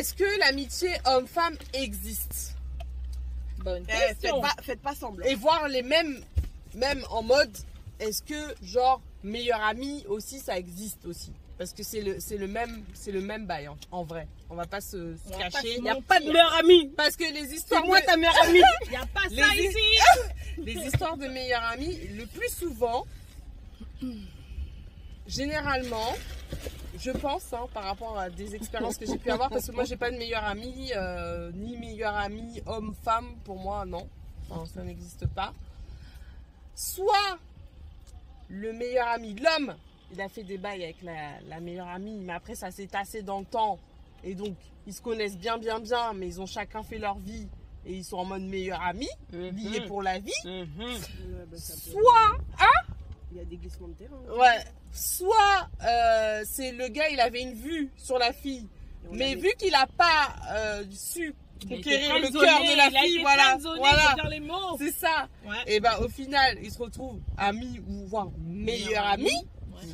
est-ce que l'amitié homme-femme existe? Bonne question. Faites pas semblant. Et voir les mêmes en mode, est-ce que genre meilleur ami aussi ça existe aussi? Parce que c'est le même bail en vrai. On va pas se cacher. Il n'y a pas de meilleur ami. Parce que les histoires C'est moi ta meilleure amie. Il n'y a pas ça ici. Les histoires de meilleurs amis, le plus souvent, généralement, je pense, par rapport à des expériences que j'ai pu avoir, parce que moi j'ai pas de meilleur ami, ni meilleur ami homme-femme, pour moi non, enfin, ça n'existe pas. Soit le meilleur ami, l'homme, il a fait des bails avec la meilleure amie, mais après ça s'est tassé dans le temps, et donc ils se connaissent bien, mais ils ont chacun fait leur vie, et ils sont en mode meilleur ami, liés pour la vie. Soit, il y a des glissements de terrain. Ouais. Soit c'est le gars, il avait une vue sur la fille, mais vu qu'il a pas su conquérir le cœur de la fille, voilà, c'est ça. Ouais. Et au final, il se retrouve ami ou voire meilleur ami. Ouais.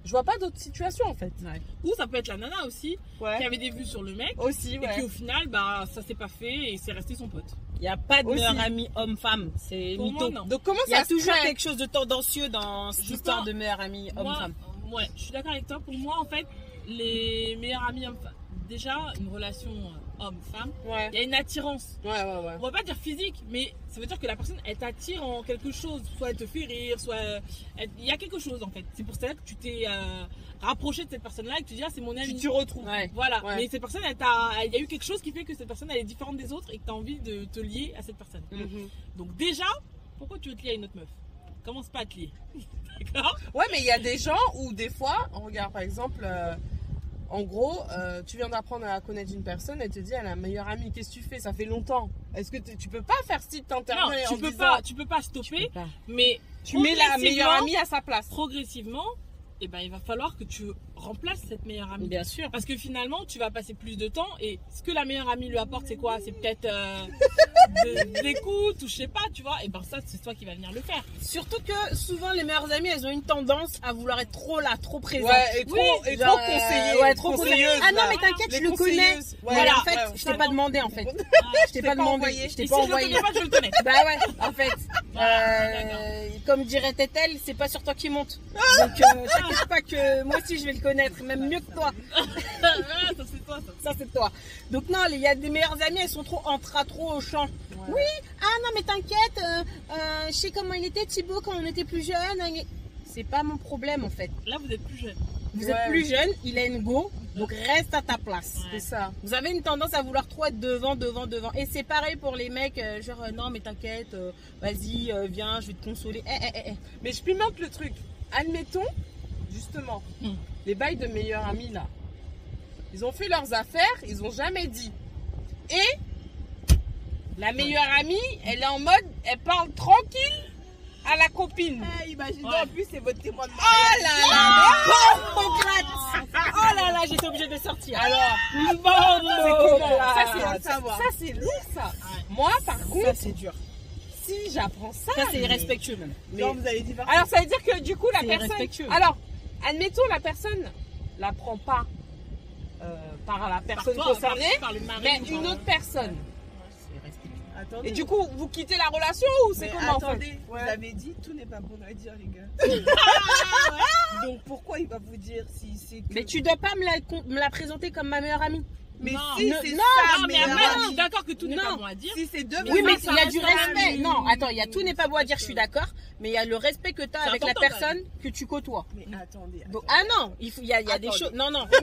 Je vois pas d'autres situations en fait. Ouais. Ou ça peut être la nana aussi, qui avait des vues sur le mec, aussi, et puis au final, ça s'est pas fait et c'est resté son pote. Il n'y a pas de meilleur ami homme-femme, c'est mytho. Donc comment il y a toujours quelque chose de tendancieux dans cette histoire de meilleur ami homme-femme. Ouais, je suis d'accord avec toi. Pour moi, en fait, les meilleurs amis hommes-femmes, déjà une relation homme-femme, il y a une attirance. On va pas dire physique, mais ça veut dire que la personne elle t'attire en quelque chose. Soit elle te fait rire, soit il y a quelque chose en fait. C'est pour ça que tu t'es rapproché de cette personne-là et que tu dis c'est mon ami. Tu te retrouves. Voilà. Mais cette personne, il y a eu quelque chose qui fait que cette personne elle est différente des autres et que tu as envie de te lier à cette personne. Donc déjà, pourquoi tu veux te lier à une autre meuf? Commence pas à te lier. D'accord? Ouais, mais il y a des gens où des fois, on regarde par exemple. En gros, tu viens d'apprendre à connaître une personne, elle te dit elle a un meilleur ami, qu'est-ce que tu fais? Ça fait longtemps. Est-ce que tu peux pas faire style t'intervenir? Non, tu peux pas stopper, mais tu mets la meilleure amie à sa place. Progressivement, il va falloir que tu remplaces cette meilleure amie. Bien sûr. Parce que finalement, tu vas passer plus de temps et ce que la meilleure amie lui apporte, c'est quoi? C'est peut-être de l'écoute ou je sais pas, tu vois. Et ça, c'est toi qui vas venir le faire. Surtout que souvent, les meilleures amies, elles ont une tendance à vouloir être trop là, trop présentes. Ouais, trop conseillées. Ouais, trop conseilleuses. Ah non, mais t'inquiète, je le connais. Voilà, en fait, je t'ai pas demandé, en fait. Je t'ai pas demandé. Je t'ai pas envoyé. Si je le connais pas, je le connais. Bah ouais, en fait. Comme dirait Tétel, c'est pas sur toi qui monte. Donc, t'inquiète pas que moi aussi, je vais le connaître, même mieux que toi. Ça, c'est toi, ça, c'est toi. Donc, non, il y a des meilleures amies, elles sont trop au champ. Ouais. Oui, non, mais t'inquiète, je sais comment il était Thibaut quand on était plus jeune. C'est pas mon problème, en fait. Là, vous êtes plus jeune. Vous êtes plus jeune, il a une go, donc reste à ta place. C'est ça. Vous avez une tendance à vouloir trop être devant. Et c'est pareil pour les mecs, non, mais t'inquiète, vas-y, viens, je vais te consoler. Mais je pimente le truc. Admettons, justement, les bails de meilleurs amis là. Ils ont fait leurs affaires, ils ont jamais dit. Et la meilleure amie, elle est en mode, elle parle tranquille à la copine. Imaginez en plus, c'est votre témoin de mariage. Oh là là, oh là là, j'étais obligée de sortir. Alors, c'est comment? Ça c'est lourd ça. Moi par contre, ça c'est dur. Si j'apprends ça, c'est irrespectueux même. Genre vous allez dire. Alors ça veut dire que du coup la personne. Alors, admettons la personne la prend pas par la personne concernée, mais une autre personne. Attendez. Et du coup, vous quittez la relation ou c'est comment? Attendez, vous avez dit tout n'est pas bon à dire, les gars. Donc pourquoi il va vous dire si c'est que... Mais tu dois pas me la présenter comme ma meilleure amie. Mais non, si c'est ça, mais je suis d'accord que tout n'est pas bon à dire. Si c'est deux. Oui, mais il y a du respect. Non, attends, il y a tout n'est pas bon à dire, je suis d'accord. Mais il y a le respect que tu as avec la personne que tu côtoies. Mais attendez. Donc, non, il y a des choses. Non, je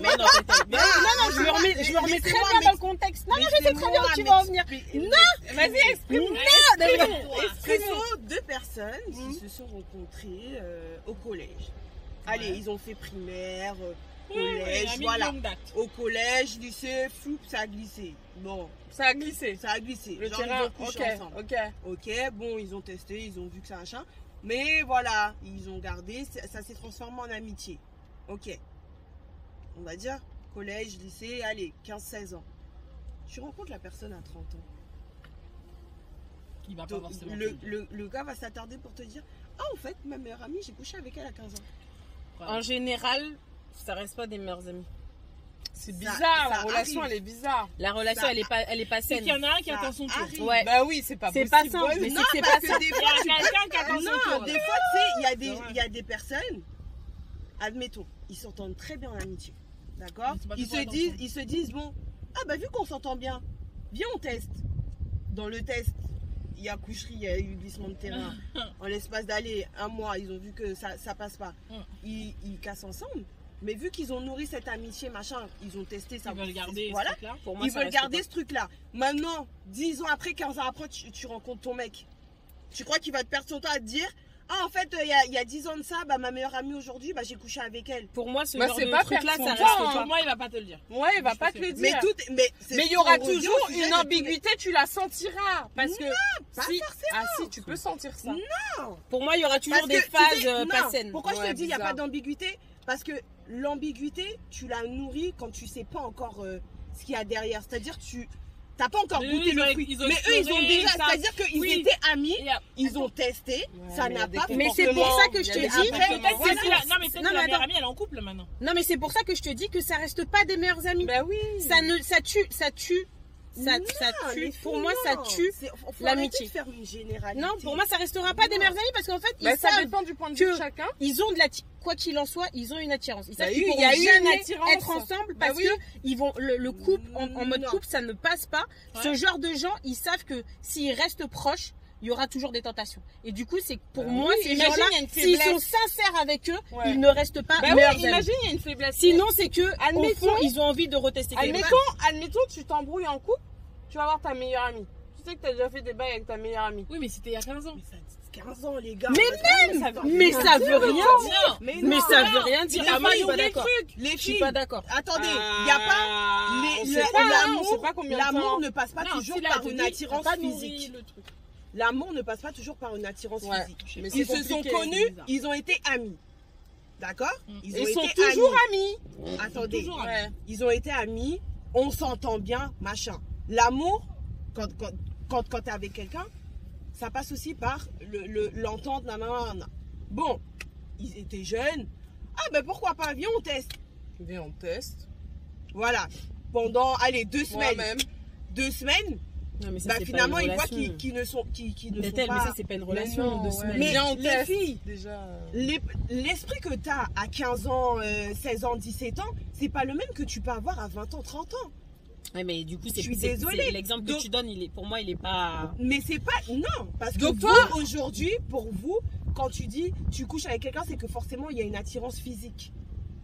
me remets très bien dans le contexte. Non, je sais très bien où tu vas en venir. Non, vas-y, exprime. Exprime-nous deux personnes qui se sont rencontrées au collège. Allez, ils ont fait primaire. Collège, voilà. Au collège, lycée, floup, ça a glissé. Bon, ça a glissé. Ça a glissé. Le genre, terrain, ils ont couché ensemble. Ok, bon, ils ont testé, ils ont vu que ça machin. Mais voilà, ils ont gardé, ça s'est transformé en amitié. Ok. On va dire collège, lycée, allez, 15-16 ans. Tu rencontres la personne à 30 ans. Il va pas forcément. Le gars va s'attarder pour te dire en fait, ma meilleure amie, j'ai couché avec elle à 15 ans. En général, ça reste pas des meilleurs amis. C'est Ça- bizarre, ça la relation arrive. elle est bizarre. La relation, Ça- elle est pas C'est saine. qu'il y en a un qui Ça attend son tour. arrive. Ouais. Bah oui, c'est pas C'est possible. pas simple, Ouais, mais non, c'est parce pas que simple. des Il y fois, a tu peux... quelqu'un qui attend son Non, tour. des là. fois, tu sais, Ouais. il y a des personnes, admettons, ils s'entendent très bien en amitié. D'accord? C'est pas Ils tout se pour disent, attendre. ils se disent, bon, ah bah vu qu'on s'entend bien, viens on teste. Dans le test, il y a coucherie, il y a eu glissement de terrain. En l'espace d'aller un mois, ils ont vu que ça passe pas. Ils cassent ensemble. Mais vu qu'ils ont nourri cette amitié, machin, ils ont testé ça. Ils veulent garder Voilà. ce truc-là. Pour moi, Ils ça veulent reste garder pas. ce truc-là. Maintenant, 10 ans après, 15 ans après, tu rencontres ton mec. Tu crois qu'il va te perdre son temps à te dire, ah en fait, il y a 10 ans de ça, bah, ma meilleure amie aujourd'hui, bah, j'ai couché avec elle. Pour moi, ce Bah, genre c'est de pas truc-là, perdre ça son reste temps, pas. Pour moi, il va pas te le dire. Ouais, il va Je pas sais. te le Mais dire. mais Il y aura on revient toujours au sujet une de tous ambiguïté, tu la sentiras. Parce que pas si, forcément. ah si, tu peux sentir ça. Non. Pour moi, il y aura toujours Parce des que, tu phases sais, pas non. saines. Pourquoi je Ouais, te dis il n'y a bizarre. pas d'ambiguïté? Parce que l'ambiguïté, tu la nourris quand tu sais pas encore ce qu'il y a derrière. C'est-à-dire que tu n'as pas encore Mais goûté eux, le ils ont- fruit. ils ont Mais eux, ils ont exploré déjà. ça. C'est-à-dire qu'ils Oui. étaient amis, Il y a- ils ont testé, Ouais, ça mais il y n'a a des pas Mais c'est pour ça que je te Il y a des dis. Après, Peut-être voilà. que si la- non, mais peut-être Non, que la mais meilleure attends. amie, elle est en couple maintenant. Non, mais c'est pour ça que je te dis que ça reste pas des meilleurs amis. Bah oui. Ça tue. Ça Non, tue. les Pour filles, moi, ça non. tue Faut l'amitié. arrêter de faire une généralité. Non, pour moi, ça restera pas des Non. meilleurs amis parce qu'en fait, ils Bah, ça savent, dépend du point de vue que- de chacun. ils ont quoi qu'il en soit, ils ont une attirance. Ils savent Bah, qu'ils il y pourront a eu une jamais attirance. être ensemble Bah parce oui. que ils vont le couple en mode Non. couple, ça ne passe pas. Ce Ouais. genre de gens, ils savent que s'ils restent proches, il y aura toujours des tentations. Et du coup, c'est pour Bah moi, oui, ces imagine, gens-là, il y a une s'ils sont faiblesse. sincères avec eux, Ouais. ils ne restent pas Bah meilleurs oui, amis. imagine, il y a une faiblesse. Sinon, c'est que au Admettons- fond, ils ont envie de retester quelque chose. Admettons, tu t'embrouilles en couple, tu vas voir ta meilleure amie. Tu sais que tu as déjà fait des bails avec ta meilleure amie. Oui, mais c'était il y a 15 ans. Mais ça dit 15 ans, les gars. Mais Mais ça veut rien dire. Non. Mais Mais non. ça veut rien dire. Il a Ah, moi, je suis pas majoré le d'accord. truc. Les Je suis filles, pas d'accord. attendez, il n'y a pas. on sait pas, hein, on L'amour sait pas combien de temps. l'amour ne passe pas Non, toujours si là, par elle te une dit, attirance t'as pas nourri physique. le truc. L'amour ne passe pas toujours par une attirance Ouais. physique. Mais Ils c'est se sont compliqué, connus, c'est bizarre. ils ont été amis. D'accord? Ils ont sont été toujours amis. Attendez, toujours amis. Ouais. ils ont été amis, on s'entend bien, machin. L'amour, quand t'es avec quelqu'un, ça passe aussi par l'entente, nanana. Bon, ils étaient jeunes. Ah ben pourquoi pas, viens on teste. Viens, on teste. Voilà. Pendant, allez, 2 semaines. Moi-même. 2 semaines, Non, mais ça, bah c'est pas finalement une ils voient relation. qu'ils ne sont, qu'ils ne sont Mais pas... ça, c'est pas une relation non, de ouais. semaine. Mais Viens, on les teste. filles, Déjà. l'esprit que tu as à 15 ans, 16 ans, 17 ans, c'est pas le même que tu peux avoir à 20 ans, 30 ans. Ouais, mais du coup, Je suis désolée. L'exemple que Donc- tu donnes, pour moi, il est pas. Mais c'est pas... Non, parce que Donc vous, toi- aujourd'hui, pour vous, quand tu dis tu couches avec quelqu'un, c'est que forcément il y a une attirance physique.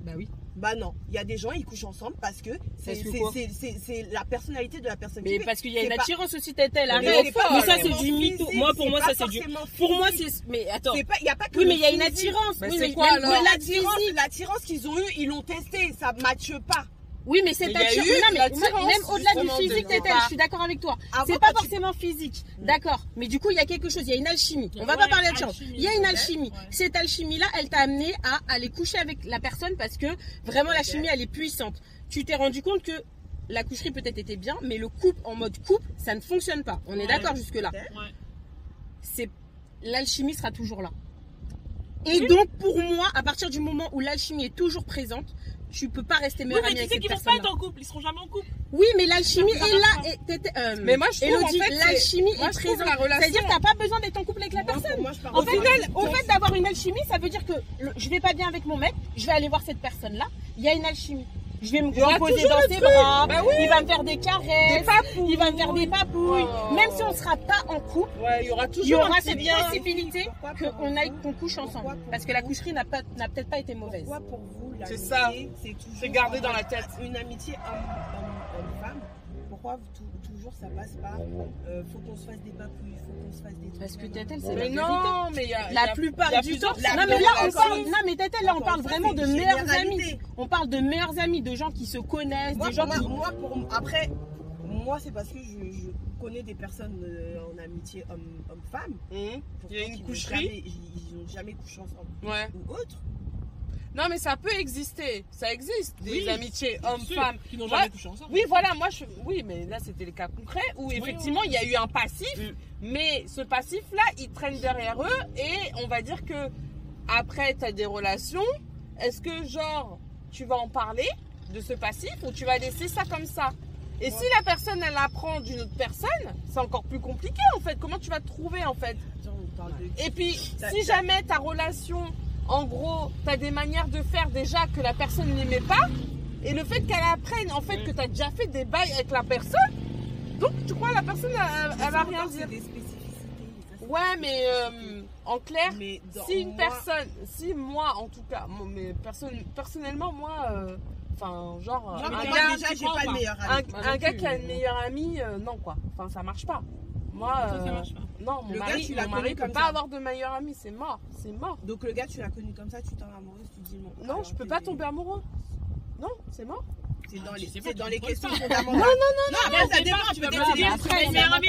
Bah oui. Bah non, il y a des gens, ils couchent ensemble parce que Parce que quoi c'est la personnalité de la personne. Mais qui fait. parce qu'il y a C'est une pas- attirance aussi, Tétel. Mais Arrête. c'est pas Mais ça, forcément c'est du mytho. physique, Moi, pour c'est moi, pas ça, c'est du. forcément Pour moi, physique. c'est. Mais attends. Il n'y a pas que Oui, le mais il y a une physique. attirance. Bah, Oui, c'est mais quoi, même alors au-delà du physique. L'attirance qu'ils ont eue, ils l'ont testé, ça ne matche pas. Oui, mais cette Mais il y a attirance. eu Non, mais l'attirance, même au-delà du justement, physique, de- Tétel, je suis d'accord avec toi. Avant, C'est pas quand tu- forcément physique. D'accord. Mais du coup, il y a quelque chose. Il y a une alchimie. On va Ouais, pas parler d'attirance. alchimie, Il y a une ouais. alchimie. Ouais. Cette alchimie-là, elle t'a amené à aller coucher avec la personne parce que vraiment, la Ok. chimie, elle est puissante. Tu t'es rendu compte que la coucherie peut-être était bien, mais le couple en mode couple, ça ne fonctionne pas. On est Ouais. d'accord jusque-là. Ok. Ouais. C'est l'alchimie sera toujours là. Et donc pour moi, à partir du moment où l'alchimie est toujours présente, tu peux pas rester Oui, meilleur mais ami tu avec sais cette qu'ils vont pas personne. être en couple, ils seront jamais en couple. Oui, mais l'alchimie Ça est marche là. pas. Mais moi, je trouve, Elodie, en fait, c'est- l'alchimie moi, est je trouve présente. la relation- C'est-à-dire que t'as pas besoin d'être en couple avec la Moi, personne. pour moi, je parle Au de final, relation. au fait d'avoir une alchimie, ça veut dire que je vais pas bien avec mon mec, je vais aller voir cette personne-là. Il y a une alchimie. Je vais me Il y aura reposer toujours dans le ses truc. bras. Bah oui. Il va me faire des caresses. Des papouilles. Il va me faire des papouilles. Oh. Même si on sera pas en couple, Ouais, il y aura toujours il y un aura petit cette lien. possibilité Pourquoi pour qu'on aille, vous qu'on couche ensemble. Pourquoi pour Parce que la vous coucherie n'a peut-être pas été mauvaise. Pourquoi pour vous, C'est l'amitié, ça. c'est toujours C'est gardé dans la tête. une amitié homme-femme. Pourquoi toujours ça passe par faut qu'on se fasse des papouilles, faut qu'on se fasse des trucs. Parce que nanana. Tétel, c'est la Mais vérité. non, mais il y a. La il y a plupart du temps. plusieurs la Non, mais là, on plupart parle. du Non, mais Tétel, là, on Encore parle une fois, vraiment c'est de une meilleurs généralité. amis. On parle de meilleurs amis, de gens qui se connaissent, Moi, des gens qui. après, moi c'est parce que je connais des personnes en amitié homme-femme. Hum, Il y a une coucherie. Ils n'ont jamais couché ensemble. Ouais. Ou autre. Non, mais ça peut exister. Ça existe, des Oui, amitiés Ceux hommes-femmes. qui n'ont Ouais. jamais couché ensemble. Oui, voilà, oui, mais là, c'était les cas concrets où effectivement, il y a eu un passif, mais ce passif-là, il traîne derrière eux et on va dire que après, tu as des relations. Est-ce que, genre, tu vas en parler de ce passif ou tu vas laisser ça comme ça. Et si la personne, elle apprend d'une autre personne, c'est encore plus compliqué en fait. Comment tu vas te trouver en fait? Et puis, si jamais ta relation, en gros, tu as des manières de faire déjà que la personne n'aimait pas, et le fait qu'elle apprenne en fait que tu as déjà fait des bails avec la personne, donc tu crois la personne, elle va rien dire. Ouais, mais en clair, si une personne, si moi en tout cas, mais personnellement, moi, enfin, genre, un gars, déjà, j'ai pas de meilleur ami. Un gars qui a une meilleure amie, non quoi. Enfin, ça marche pas. Moi, ça marche pas. Non, mon Le mari, gars, tu l'as mon mari connu peut comme pas ça. avoir de meilleur ami, c'est mort, c'est mort. Donc le gars, tu l'as connu comme ça, tu t'en amoureuse, tu te dis non. Non, je peux pas tomber amoureux. Non, c'est mort. C'est dans Ah, les, je sais pas, c'est dans tu les peux questions pas. fondamentales. Non, après, ça dépend, tu tu peux peux pas pas te dire dire que tu es une meilleure amie.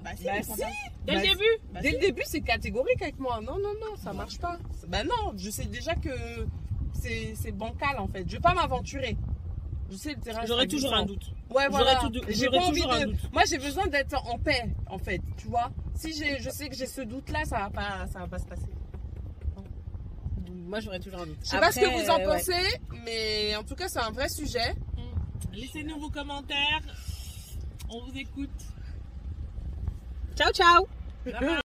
Bah si, Bah, c'est si. ça. Dès le Bah, début. Bah, Dès si. le début, c'est catégorique avec moi. Non, ça marche pas. Bah non, je sais déjà que c'est bancal en fait. Je vais pas m'aventurer. Je sais le terrain. J'aurais sera toujours un glissant. doute. Ouais, voilà. J'ai pas envie toujours un de. doute. Moi, j'ai besoin d'être en paix, en fait. Tu vois. Si je sais que j'ai ce doute-là, ça va pas se passer. Moi, j'aurais toujours un doute. Je sais pas ce que vous en ouais. pensez, mais en tout cas, c'est un vrai sujet. Laissez-nous vos commentaires. On vous écoute. Ciao, ciao. Bye bye.